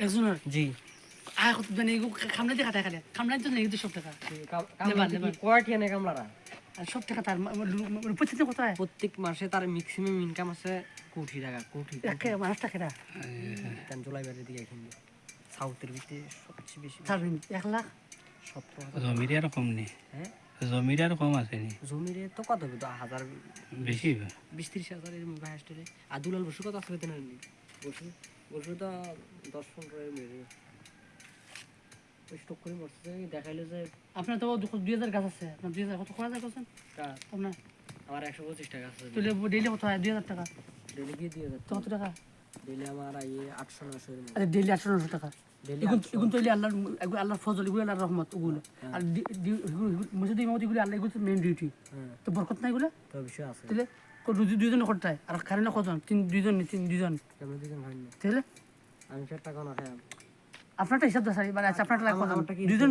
একজনের জি আয় কত মানে এগু খামলা দিয়ে খাতা খালে খামলা তো নেই তো সব টাকা কয়টিয়া নেই কামলারা আর সব টাকা তার প্রত্যেকটা কোথায় প্রত্যেক মাসে তার ম্যাক্সিমাম ইনকাম আছে কোটি টাকা কোটি একে মানুষ টাকা তেন জুলাইবারের দিকে এখানে সাউথের ভিতরে সবচেয়ে বেশি ছাড়বেন 1 লাখ 17,000 জমির আর কম নেই হ্যাঁ জমির আর কম আছে নি জমিরে তো কত হবে 10,000 বেশি 20-30,000 এর মধ্যে হাইস্টে আর দুলাল বসু কত আছে বেতন নেই বসু তো 10-15 এর মেরে স্টক করে মরছে দেখাইলো যে আপনার তো 2000 গাছ আছে আপনার 2000 কত খরচ করছেন আপনার আমার 125 টাকা আছে তাহলে ডেইলি কত হয় 2000 টাকা ডেলি কি দিয়ে যাচ্ছে কত টাকা ডেলি আমার আইয়ে 800-900 এর মধ্যে আরে ডেইলি 800 টাকা ডেলি এগুলো তো আল্লাহর ফজল এগুলো আল্লাহর রহমত ওগুলো আর মসজিদ ইমামতি এগুলো আল্লাহ এগুলো মেইন ডিউটি তো বরকত নাই এগুলো তো বিষয় আছে তাহলে দুইজন করতে হয় আর কারেন্ট কজন দুইজন কেমন দিন হয় না তাহলে আমি 4 টাকা না খাই আপনারটা হিসাব দাস মানে আপনারটা লাগবে আমারটা কি দুইজন